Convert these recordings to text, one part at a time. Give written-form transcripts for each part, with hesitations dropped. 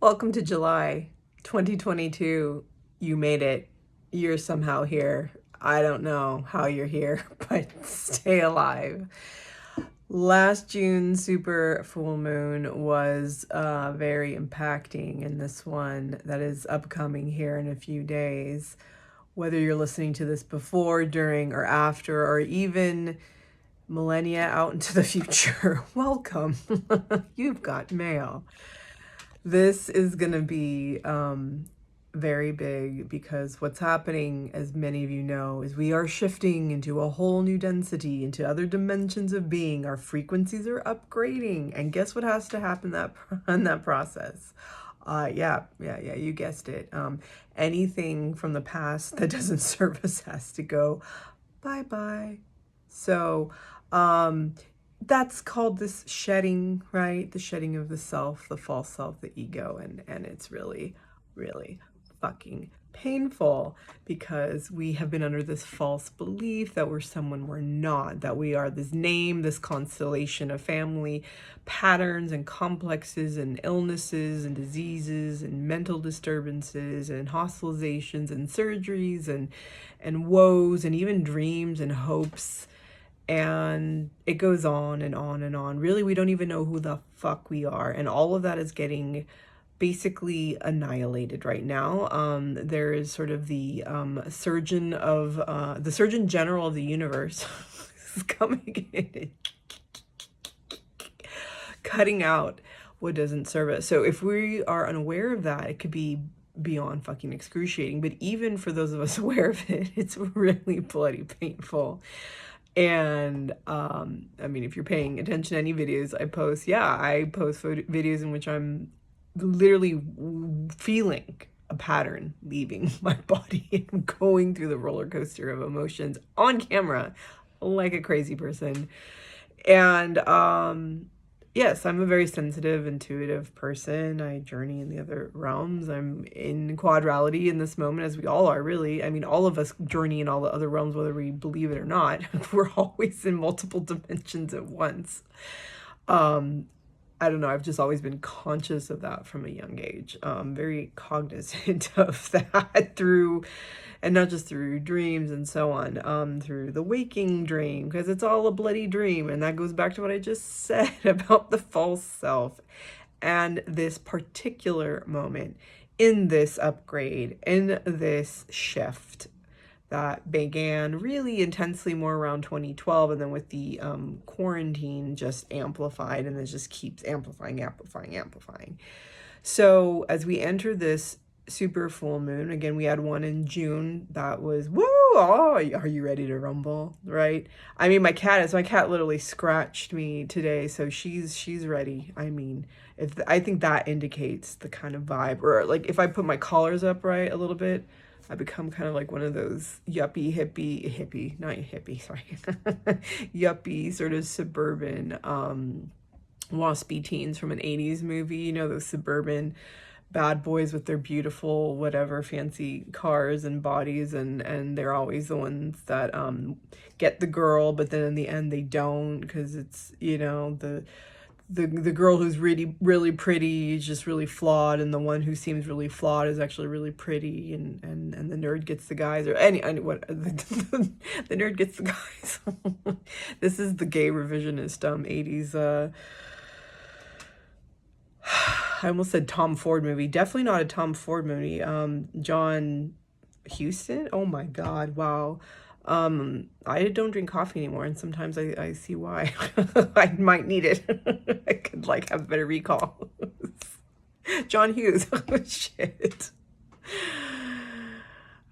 Welcome to July 2022. You made it. You're somehow here. I don't know how you're here, but stay alive. Last June's super full moon was very impacting, and this one that is upcoming here in a few days, whether you're listening to this before, during, or after, or even millennia out into the future, welcome. You've got mail. This is going to be very big because what's happening, as many of you know, is we are shifting into a whole new density, into other dimensions of being. Our frequencies are upgrading. And guess what has to happen in that process? Yeah, you guessed it. Anything from the past that doesn't serve us has to go bye-bye. So, that's called this shedding, right? The shedding of the self, the false self, the ego, and it's really, really fucking painful because we have been under this false belief that we're someone we're not, that we are this name, this constellation of family patterns and complexes and illnesses and diseases and mental disturbances and hospitalizations and surgeries and woes and even dreams and hopes. And it goes on and on and on. Really, we don't even know who the fuck we are. And all of that is getting basically annihilated right now. There is sort of the Surgeon General of the universe is coming in, cutting out what doesn't serve us. So if we are unaware of that, it could be beyond fucking excruciating. But even for those of us aware of it, it's really bloody painful. And I mean, if you're paying attention to any videos I post, I post videos in which I'm literally feeling a pattern leaving my body and going through the roller coaster of emotions on camera like a crazy person. And yes, I'm a very sensitive, intuitive person. I journey in the other realms. I'm in Quadrality in this moment, as we all are, really. I mean, all of us journey in all the other realms, whether we believe it or not. We're always in multiple dimensions at once. I don't know, I've just always been conscious of that from a young age. Very cognizant of that through, and not just through dreams and so on, through the waking dream, because it's all a bloody dream. And that goes back to what I just said about the false self. And this particular moment in this upgrade, in this shift that began really intensely more around 2012, and then with the quarantine just amplified, and it just keeps amplifying. So as we enter this super full moon, again, we had one in June that was, woo, oh, are you ready to rumble, right? I mean, my cat literally scratched me today, so she's ready. I mean, I think that indicates the kind of vibe, or like if I put my collars up right a little bit, I become kind of like one of those yuppie, not hippie, sorry, yuppie sort of suburban waspy teens from an 80s movie, you know, those suburban bad boys with their beautiful whatever fancy cars and bodies, and they're always the ones that get the girl, but then in the end they don't, because it's, you know, the girl who's really pretty is just really flawed, and the one who seems really flawed is actually really pretty, and the nerd gets the guys, or what the nerd gets the guys. This is the gay revisionist 80s I almost said Tom Ford movie. Definitely not a Tom Ford movie. John Huston. Oh my God. Wow. I don't drink coffee anymore, and sometimes I see why. I might need it. I could like have better recall. John Hughes. Oh, shit.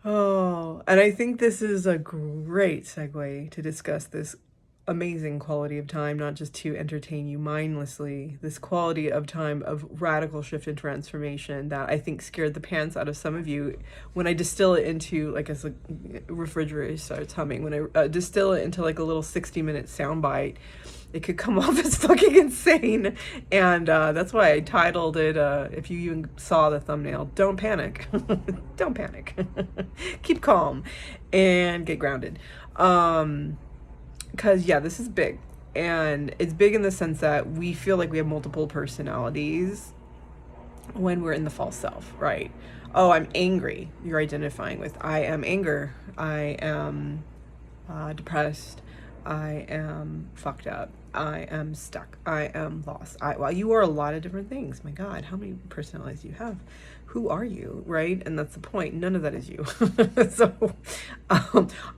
Oh, and I think this is a great segue to discuss this amazing quality of time, not just to entertain you mindlessly, this quality of time of radical shift and transformation that I think scared the pants out of some of you. When I distill it into, like, as a refrigerator starts humming, when I distill it into like a little 60-minute soundbite, it could come off as fucking insane. And that's why I titled it, if you even saw the thumbnail, Don't Panic. Don't panic. Keep calm and get grounded. Because, yeah, this is big. And it's big in the sense that we feel like we have multiple personalities. when we're in the false self, right? Oh, I'm angry. You're identifying with, I am anger. I am depressed. I am fucked up. I am stuck. I am lost. Well, you are a lot of different things. My God, how many personalities do you have? Who are you, right? And that's the point. None of that is you. So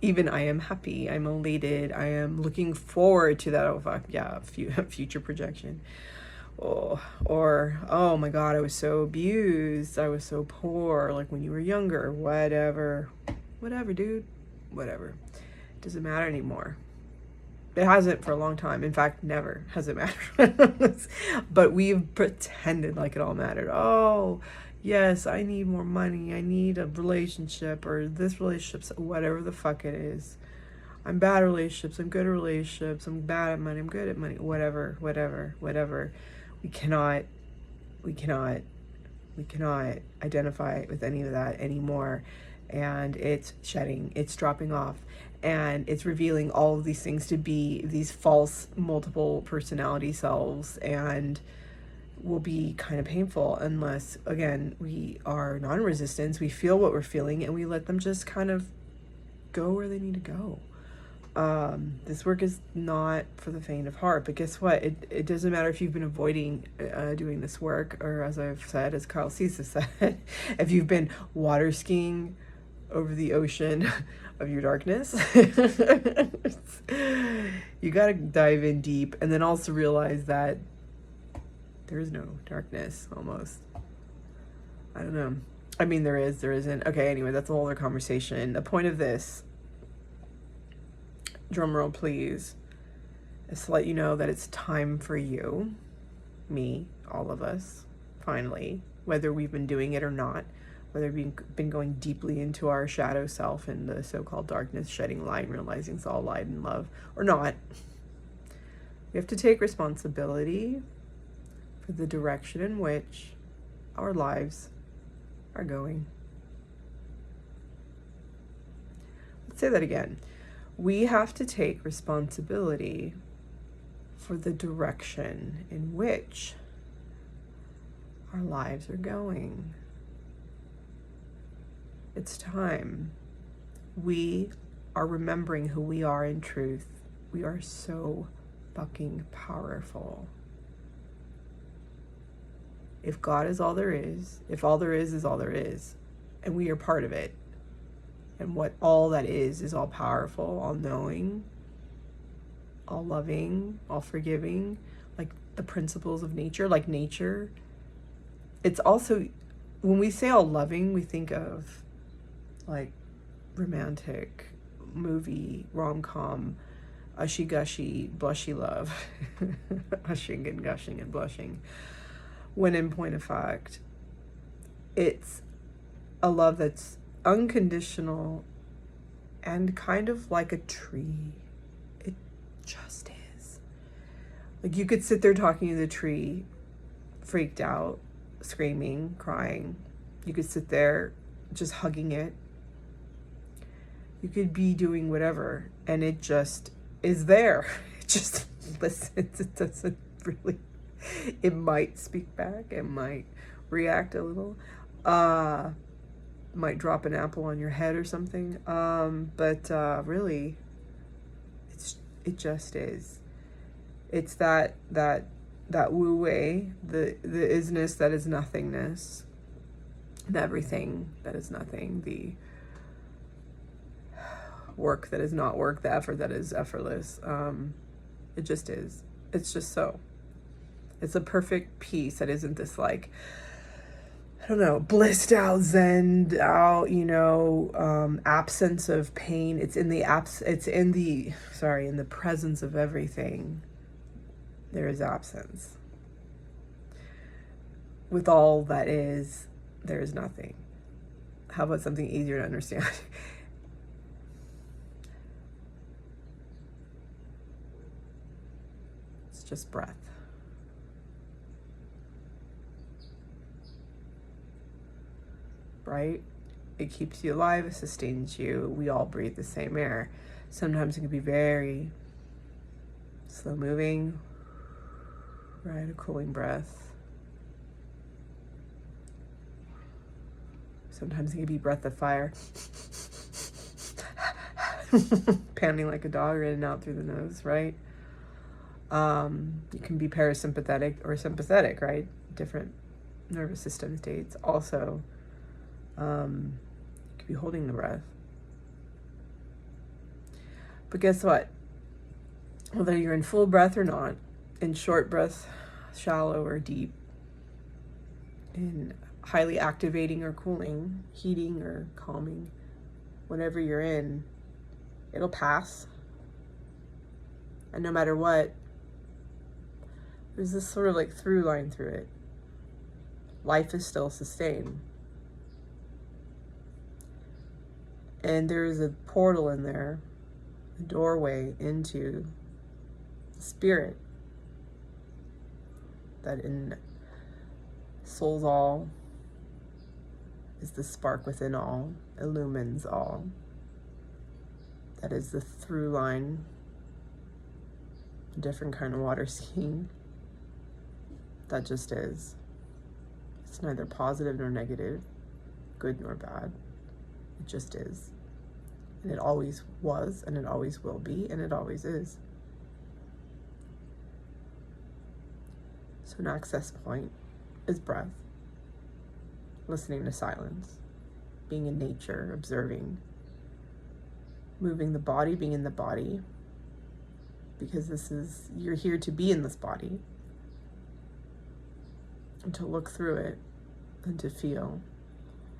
even I am happy. I'm elated. I am looking forward to that. Oh, fuck. Yeah, future projection. Or oh my God, I was so abused. I was so poor, like when you were younger. Whatever, dude. Whatever. Doesn't matter anymore. It hasn't for a long time. In fact, never has it mattered. But we've pretended like it all mattered. Oh, yes, I need more money. I need a relationship, or this relationship, whatever the fuck it is. I'm bad at relationships. I'm good at relationships. I'm bad at money. I'm good at money. Whatever. We cannot identify with any of that anymore. And it's shedding, it's dropping off, and it's revealing all of these things to be these false multiple personality selves, and will be kind of painful unless, again, we are not in resistance. We feel what we're feeling and we let them just kind of go where they need to go. This work is not for the faint of heart, but guess what? It doesn't matter if you've been avoiding doing this work, or as I've said, as Carl Cesa said, if you've been water skiing over the ocean of your darkness, you got to dive in deep, and then also realize that there is no darkness, almost. I don't know. I mean, there is, there isn't. Okay, anyway, that's a whole other conversation. The point of this, drumroll please, is to let you know that it's time for you, me, all of us, finally, whether we've been doing it or not, whether we've been going deeply into our shadow self and the so-called darkness, shedding light and realizing it's all light and love, or not. We have to take responsibility for the direction in which our lives are going. Let's say that again. We have to take responsibility for the direction in which our lives are going. It's time. We are remembering who we are in truth. We are so fucking powerful. If God is all there is, if all there is all there is, and we are part of it, and what all that is all powerful, all knowing, all loving, all forgiving, like the principles of nature, like nature. It's also, when we say all loving, we think of like romantic movie, rom-com, ushy gushy, blushy love, ushing and gushing and blushing. When in point of fact, it's a love that's unconditional and kind of like a tree. It just is. Like you could sit there talking to the tree, freaked out, screaming, crying. You could sit there just hugging it. You could be doing whatever, and it just is there. It just listens. It doesn't really, it might speak back, it might react a little, might drop an apple on your head or something, but really it just is. It's that wu wei, the isness that is nothingness, the everything that is nothing, the work that is not work, the effort that is effortless. It just is. It's just so. It's a perfect peace that isn't this like, I don't know, blissed out, zen out, absence of pain. It's in the in the presence of everything. There is absence. With all that is, there is nothing. How about something easier to understand? It's just breath. Right? It keeps you alive, it sustains you. We all breathe the same air. Sometimes it can be very slow moving, right? A cooling breath. Sometimes it can be breath of fire. Panting like a dog in and out through the nose, right? You can be parasympathetic or sympathetic, right? Different nervous system states. Also, you could be holding the breath. But guess what? Whether you're in full breath or not, in short breath, shallow or deep, in highly activating or cooling, heating or calming, whatever you're in, it'll pass. And no matter what, there's this sort of like through line through it. Life is still sustained. And there's a portal in there, a doorway into spirit that in Soul's all is the spark within all, illumines all. That is the through line, a different kind of water skiing. That just is. It's neither positive nor negative, good nor bad. It just is. And it always was, and it always will be, and it always is. So an access point is breath, listening to silence, being in nature, observing, moving the body, being in the body, because you're here to be in this body, and to look through it, and to feel,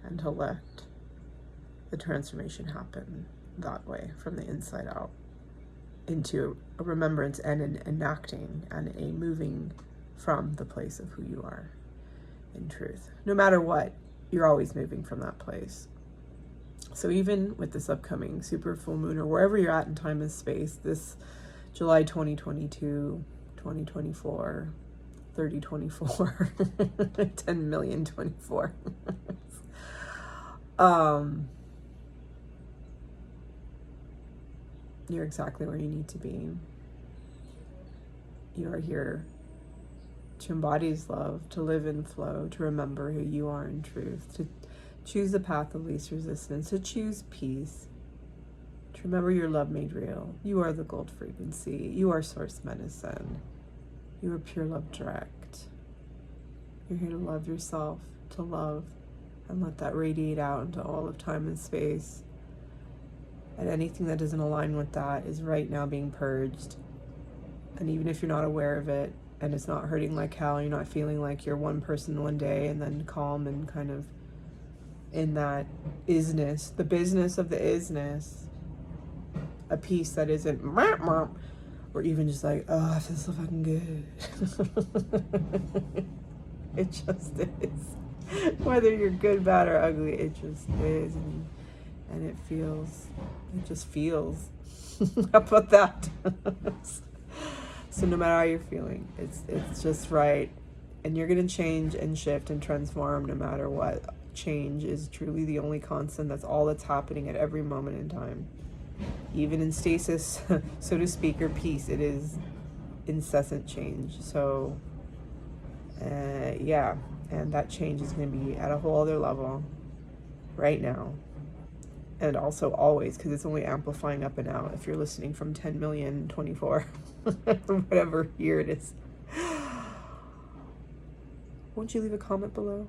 and to let the transformation happen that way, from the inside out, into a remembrance and an enacting and a moving from the place of who you are in truth. No matter what, you're always moving from that place. So even with this upcoming super full moon, or wherever you're at in time and space, this July 2022, 2024, 3024, 10 million 24. You're exactly where you need to be. You are here to embody His love, to live in flow, to remember who you are in truth, to choose the path of least resistance, to choose peace, to remember your love made real. You are the gold frequency. You are source medicine. You are pure love direct. You're here to love yourself, to love, and let that radiate out into all of time and space. And anything that doesn't align with that is right now being purged. And even if you're not aware of it, and it's not hurting like hell, you're not feeling like you're one person one day and then calm and kind of in that isness, the business of the isness, a peace that isn't or even just like, oh, I feel so fucking good. It just is. Whether you're good, bad, or ugly, it just is. And it feels, it just feels. How about that? So no matter how you're feeling, it's just right. And you're going to change and shift and transform no matter what. Change is truly the only constant. That's all that's happening at every moment in time. Even in stasis, so to speak, or peace, it is incessant change. So, yeah. And that change is going to be at a whole other level right now. And also always, because it's only amplifying up and out if you're listening from 10 million 24, whatever year it is. Won't you leave a comment below?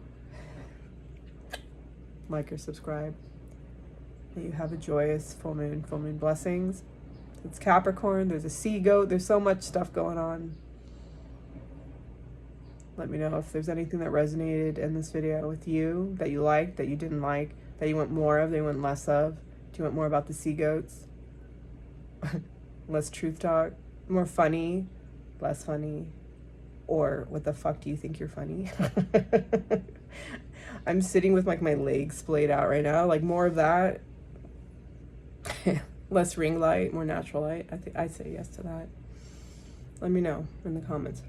Like or subscribe. May you have a joyous full moon blessings. It's Capricorn, there's a sea goat, there's so much stuff going on. Let me know if there's anything that resonated in this video with you, that you liked, that you didn't like, that you want more of, that you want less of. Do you want more about the sea goats? Less truth talk? More funny? Less funny? Or what the fuck do you think you're funny? I'm sitting with like my legs splayed out right now. Like more of that. Less ring light, more natural light. I think I'd say yes to that. Let me know in the comments.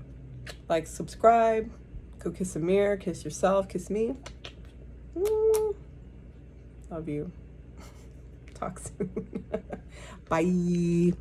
Like, subscribe, go kiss a mirror, kiss yourself, kiss me. Love you. Talk soon. Bye.